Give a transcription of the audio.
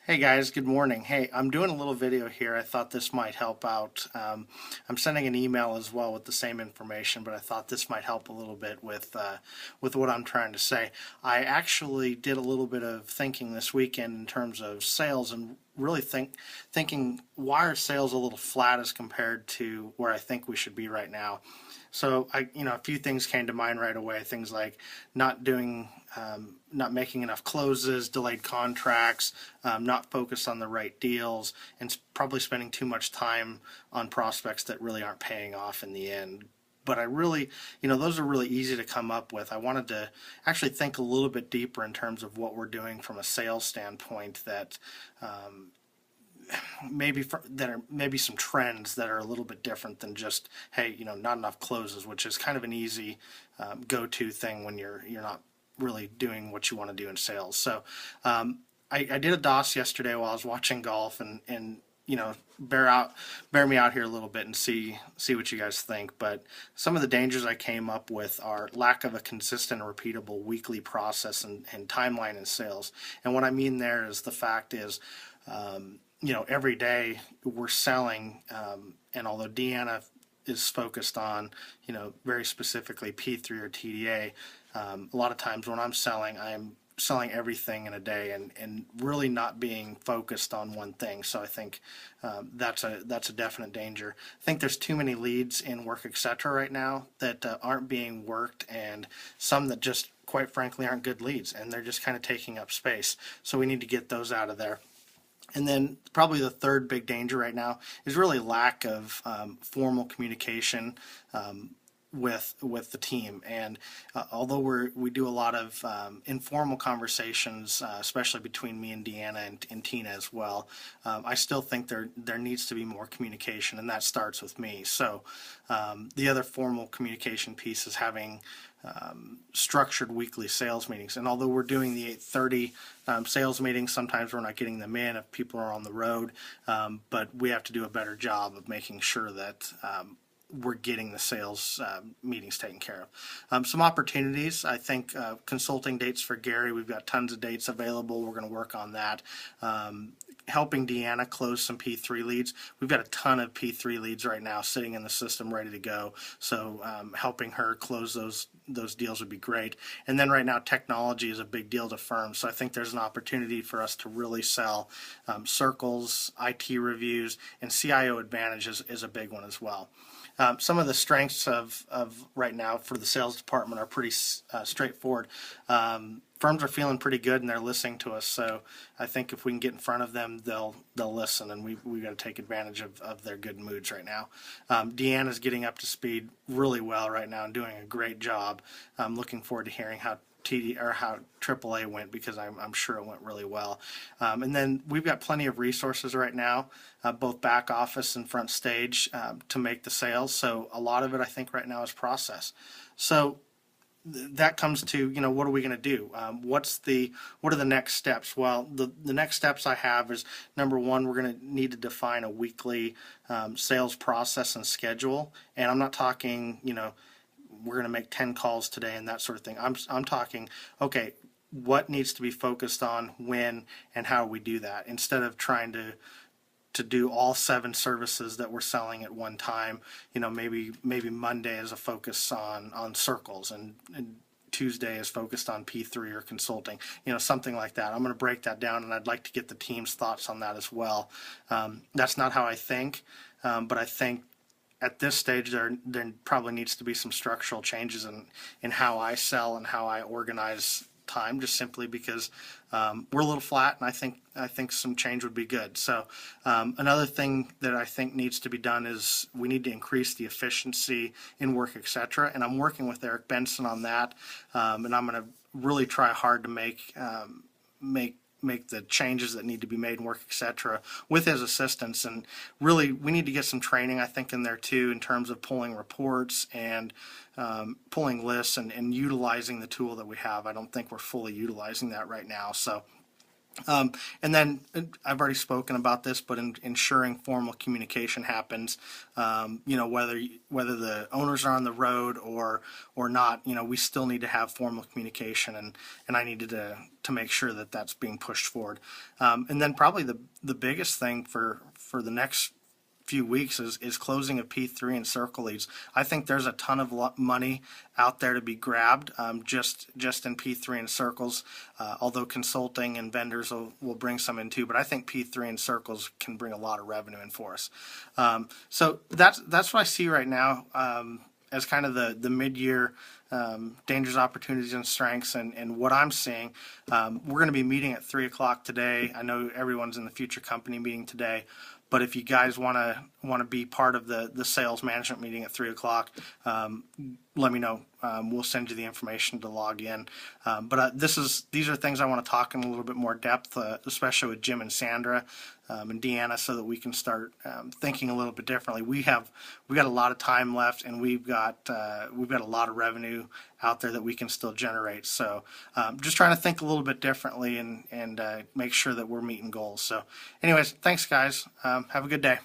Hey guys, good morning. Hey, I'm doing a little video here. I thought this might help out. I'm sending an email as well with the same information, but I thought this might help a little bit with what I'm trying to say. I actually did a little bit of thinking this weekend in terms of sales and really thinking why are sales a little flat as compared to where I think we should be right now. So a few things came to mind right away. Things like not doing, not making enough closes, delayed contracts, not focused on the right deals, and probably spending too much time on prospects that really aren't paying off in the end. But I really, those are really easy to come up with. I wanted to actually think a little bit deeper in terms of what we're doing from a sales standpoint that that are maybe some trends that are a little bit different than just hey, not enough closes, which is kind of an easy go-to thing when you're not really doing what you want to do in sales. So I did a DOS yesterday while I was watching golf, and bear me out here a little bit and see what you guys think. But some of the dangers I came up with are lack of a consistent and repeatable weekly process and timeline in sales. And what I mean there is the fact is every day we're selling, and although Deanna is focused on, very specifically P3 or TDA, a lot of times when I'm selling everything in a day and really not being focused on one thing. So I think that's a definite danger. I think there's too many leads in Work Etc. right now that aren't being worked, and some that just quite frankly aren't good leads, and they're just kind of taking up space. So we need to get those out of there. And then probably the third big danger right now is really lack of formal communication with the team. And although we do a lot of informal conversations, especially between me and Deanna and Tina as well, I still think there needs to be more communication, and that starts with me. So the other formal communication piece is having structured weekly sales meetings. And although we're doing the 8:30 sales meetings, sometimes we're not getting them in if people are on the road, but we have to do a better job of making sure that we're getting the sales meetings taken care of. Some opportunities, I think consulting dates for Gary, we've got tons of dates available. We're going to work on that. Helping Deanna close some P3 leads. We've got a ton of P3 leads right now sitting in the system ready to go. So helping her close those deals would be great. And then right now technology is a big deal to firms. So I think there's an opportunity for us to really sell circles, IT reviews, and CIO Advantage is a big one as well. Some of the strengths of right now for the sales department are pretty straightforward. Firms are feeling pretty good and they're listening to us. So I think if we can get in front of them, they'll listen, and we got to take advantage of their good moods right now. Deanna's getting up to speed really well right now and doing a great job. I'm looking forward to hearing how how AAA went, because I'm sure it went really well. And then we've got plenty of resources right now, both back office and front stage, to make the sales. So a lot of it I think right now is process. So that comes to, what are we going to do? What are the next steps? Well, the next steps I have is, number one, we're going to need to define a weekly sales process and schedule. And I'm not talking, we're going to make 10 calls today and that sort of thing. I'm talking, okay, what needs to be focused on, when, and how we do that, instead of trying to do all 7 services that we're selling at one time. Maybe Monday is a focus on circles, and Tuesday is focused on P3 or consulting, something like that. I'm going to break that down, and I'd like to get the team's thoughts on that as well. That's not how I think, but I think at this stage there probably needs to be some structural changes in how I sell and how I organize time, just simply because we're a little flat, and I think some change would be good. So another thing that I think needs to be done is we need to increase the efficiency in Work Etc. And I'm working with Eric Benson on that, and I'm going to really try hard to make the changes that need to be made in Work Etc. with his assistance. And really we need to get some training, I think, in there too, in terms of pulling reports and pulling lists and utilizing the tool that we have. I don't think we're fully utilizing that right now. So And then I've already spoken about this, but ensuring formal communication happens. Whether the owners are on the road or not, we still need to have formal communication, and I needed to make sure that that's being pushed forward. And then probably the biggest thing for the next few weeks is closing of P3 and circle leads. I think there's a ton of money out there to be grabbed, just in P3 and circles, although consulting and vendors will bring some in too, but I think P3 and circles can bring a lot of revenue in for us. So that's what I see right now, as kind of the mid-year dangers, opportunities, and strengths, and what I'm seeing. We're going to be meeting at 3 o'clock today. I know everyone's in the future company meeting today, but if you guys want to be part of the sales management meeting at 3 o'clock, let me know. We'll send you the information to log in. But these are things I want to talk in a little bit more depth, especially with Jim and Sandra and Deanna, so that we can start thinking a little bit differently. We got a lot of time left, and we've got a lot of revenue out there that we can still generate. So just trying to think a little bit differently and make sure that we're meeting goals. So anyways, thanks guys. Have a good day.